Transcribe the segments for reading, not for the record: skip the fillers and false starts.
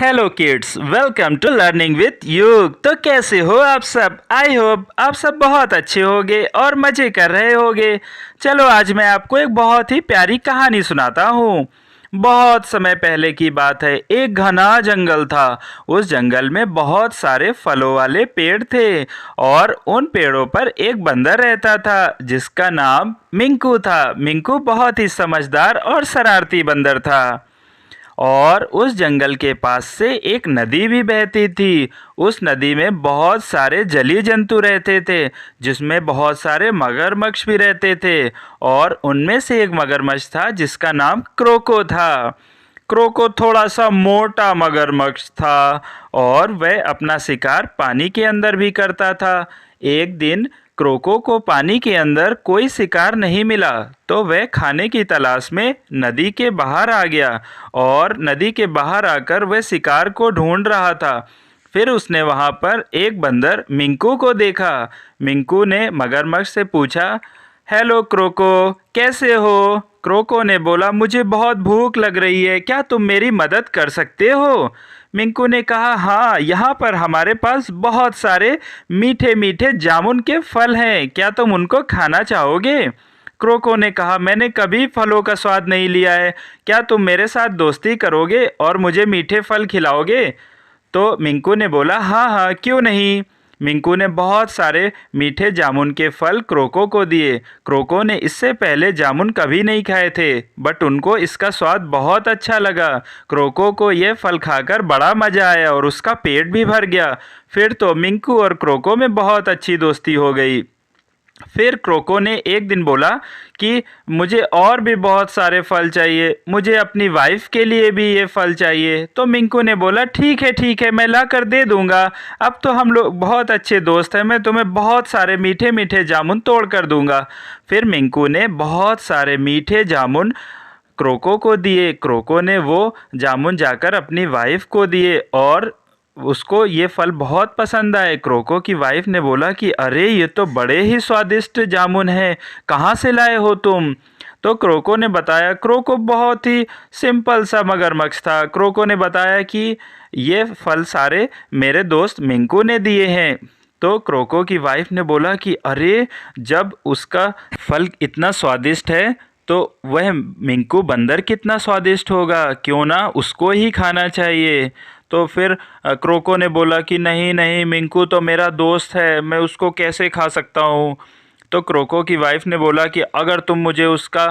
Hello kids, welcome to learning with Yug. तो कैसे हो आप सब? आई होप आप सब बहुत अच्छे होगे और मज़े कर रहे होगे। चलो आज मैं आपको एक बहुत ही प्यारी कहानी सुनाता हूँ। बहुत समय पहले की बात है, एक घना जंगल था। उस जंगल में बहुत सारे फलों वाले पेड़ थे और उन पेड़ों पर एक बंदर रहता था जिसका नाम मिंकू था। मिंकू बहुत ही समझदार और शरारती बंदर था। और उस जंगल के पास से एक नदी भी बहती थी। उस नदी में बहुत सारे जलीय जंतु रहते थे, जिसमें बहुत सारे मगरमच्छ भी रहते थे। और उनमें से एक मगरमच्छ था जिसका नाम क्रोको था। क्रोको थोड़ा सा मोटा मगरमच्छ था और वह अपना शिकार पानी के अंदर भी करता था। एक दिन क्रोको को पानी के अंदर कोई शिकार नहीं मिला, तो वह खाने की तलाश में नदी के बाहर आ गया और नदी के बाहर आकर वह शिकार को ढूंढ रहा था। फिर उसने वहाँ पर एक बंदर मिंकू को देखा। मिंकू ने मगरमच्छ से पूछा, हेलो क्रोको, कैसे हो? क्रोको ने बोला, मुझे बहुत भूख लग रही है, क्या तुम मेरी मदद कर सकते हो? मिंकू ने कहा, हाँ, यहाँ पर हमारे पास बहुत सारे मीठे मीठे जामुन के फल हैं, क्या तुम उनको खाना चाहोगे? क्रोको ने कहा, मैंने कभी फलों का स्वाद नहीं लिया है, क्या तुम मेरे साथ दोस्ती करोगे और मुझे मीठे फल खिलाओगे? तो मिंकू ने बोला, हाँ हाँ, क्यों नहीं। मिंकू ने बहुत सारे मीठे जामुन के फल क्रोको को दिए। क्रोको ने इससे पहले जामुन कभी नहीं खाए थे, बट उनको इसका स्वाद बहुत अच्छा लगा। क्रोको को ये फल खाकर बड़ा मज़ा आया और उसका पेट भी भर गया। फिर तो मिंकू और क्रोको में बहुत अच्छी दोस्ती हो गई। फिर क्रोको ने एक दिन बोला कि मुझे और भी बहुत सारे फल चाहिए, मुझे अपनी वाइफ के लिए भी ये फल चाहिए। तो मिंकू ने बोला, ठीक है, मैं ला कर दे दूँगा। अब तो हम लोग बहुत अच्छे दोस्त हैं, मैं तुम्हें बहुत सारे मीठे मीठे जामुन तोड़ कर दूँगा। फिर मिंकू ने बहुत सारे मीठे जामुन क्रोको को दिए। क्रोको ने वो जामुन जाकर अपनी वाइफ को दिए और उसको ये फल बहुत पसंद आए। क्रोको की वाइफ ने बोला कि अरे, ये तो बड़े ही स्वादिष्ट जामुन हैं, कहाँ से लाए हो तुम? तो क्रोको ने बताया। क्रोको बहुत ही सिंपल सा मगरमच्छ था। क्रोको ने बताया कि ये फल सारे मेरे दोस्त मिंकू ने दिए हैं। तो क्रोको की वाइफ ने बोला कि अरे, जब उसका फल इतना स्वादिष्ट है तो वह मिंकू बंदर कितना स्वादिष्ट होगा, क्यों ना उसको ही खाना चाहिए। तो फिर क्रोको ने बोला कि नहीं नहीं, मिंकू तो मेरा दोस्त है, मैं उसको कैसे खा सकता हूँ। तो क्रोको की वाइफ ने बोला कि अगर तुम मुझे उसका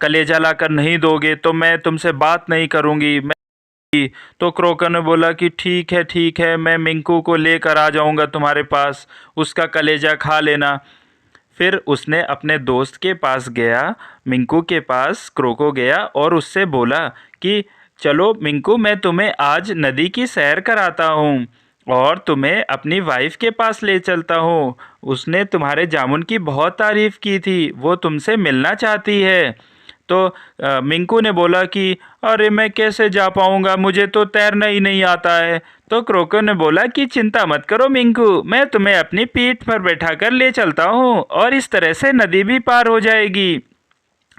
कलेजा ला कर नहीं दोगे तो मैं तुमसे बात नहीं करूँगी। तो क्रोको ने बोला कि ठीक है, मैं मिंकू को लेकर आ जाऊँगा तुम्हारे पास, उसका कलेजा खा लेना। फिर उसने अपने दोस्त के पास गया, मिंकू के पास क्रोको गया और उससे बोला कि चलो मिंकू, मैं तुम्हें आज नदी की सैर कराता हूँ और तुम्हें अपनी वाइफ के पास ले चलता हूँ। उसने तुम्हारे जामुन की बहुत तारीफ़ की थी, वो तुमसे मिलना चाहती है। तो मिंकू ने बोला कि अरे, मैं कैसे जा पाऊँगा, मुझे तो तैरना ही नहीं आता है। तो क्रोको ने बोला कि चिंता मत करो मिंकू, मैं तुम्हें अपनी पीठ पर बैठा कर ले चलता हूँ और इस तरह से नदी भी पार हो जाएगी।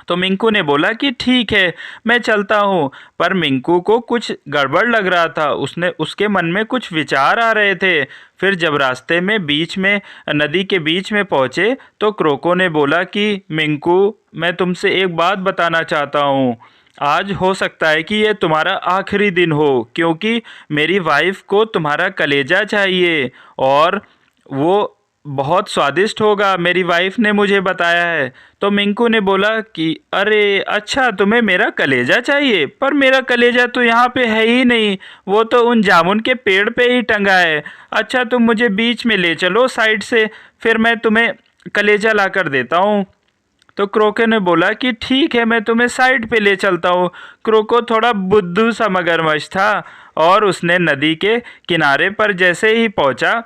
तो मिंकू ने बोला कि ठीक है, मैं चलता हूँ। पर मिंकू को कुछ गड़बड़ लग रहा था, उसके मन में कुछ विचार आ रहे थे। फिर जब रास्ते में बीच में नदी के बीच में पहुँचे तो क्रोको ने बोला कि मिंकू, मैं तुमसे एक बात बताना चाहता हूँ। आज हो सकता है कि ये तुम्हारा आखिरी दिन हो, क्योंकि मेरी वाइफ को तुम्हारा कलेजा चाहिए और वो बहुत स्वादिष्ट होगा, मेरी वाइफ ने मुझे बताया है। तो मिंकू ने बोला कि अरे अच्छा, तुम्हें मेरा कलेजा चाहिए, पर मेरा कलेजा तो यहाँ पे है ही नहीं, वो तो उन जामुन के पेड़ पे ही टंगा है। अच्छा, तुम मुझे बीच में ले चलो साइड से, फिर मैं तुम्हें कलेजा ला कर देता हूँ। तो क्रोको ने बोला कि ठीक है, मैं तुम्हें साइड पे ले चलता हूँ। क्रोको थोड़ा बुद्धू सा मगरमच्छ था और उसने नदी के किनारे पर जैसे ही पहुँचा,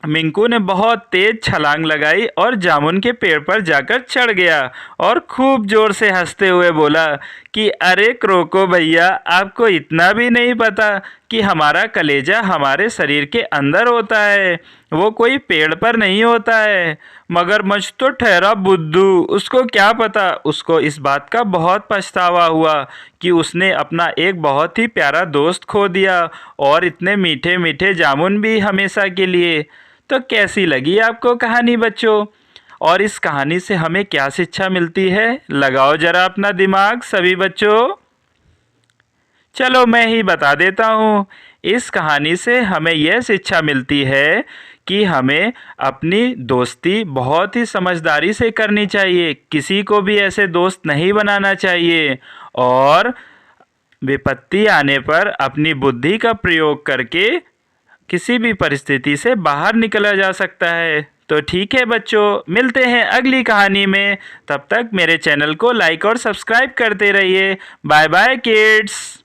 मिंकू ने बहुत तेज छलांग लगाई और जामुन के पेड़ पर जाकर चढ़ गया और खूब जोर से हंसते हुए बोला कि अरे क्रोको भैया, आपको इतना भी नहीं पता कि हमारा कलेजा हमारे शरीर के अंदर होता है, वो कोई पेड़ पर नहीं होता है। मगरमच्छ तो ठहरा बुद्धू, उसको क्या पता। उसको इस बात का बहुत पछतावा हुआ कि उसने अपना एक बहुत ही प्यारा दोस्त खो दिया, और इतने मीठे मीठे जामुन भी हमेशा के लिए। तो कैसी लगी आपको कहानी बच्चों? और इस कहानी से हमें क्या शिक्षा मिलती है? लगाओ जरा अपना दिमाग सभी बच्चों। चलो मैं ही बता देता हूँ। इस कहानी से हमें यह शिक्षा मिलती है कि हमें अपनी दोस्ती बहुत ही समझदारी से करनी चाहिए, किसी को भी ऐसे दोस्त नहीं बनाना चाहिए, और विपत्ति आने पर अपनी बुद्धि का प्रयोग करके किसी भी परिस्थिति से बाहर निकला जा सकता है। तो ठीक है बच्चों, मिलते हैं अगली कहानी में। तब तक मेरे चैनल को लाइक और सब्सक्राइब करते रहिए। Bye bye kids.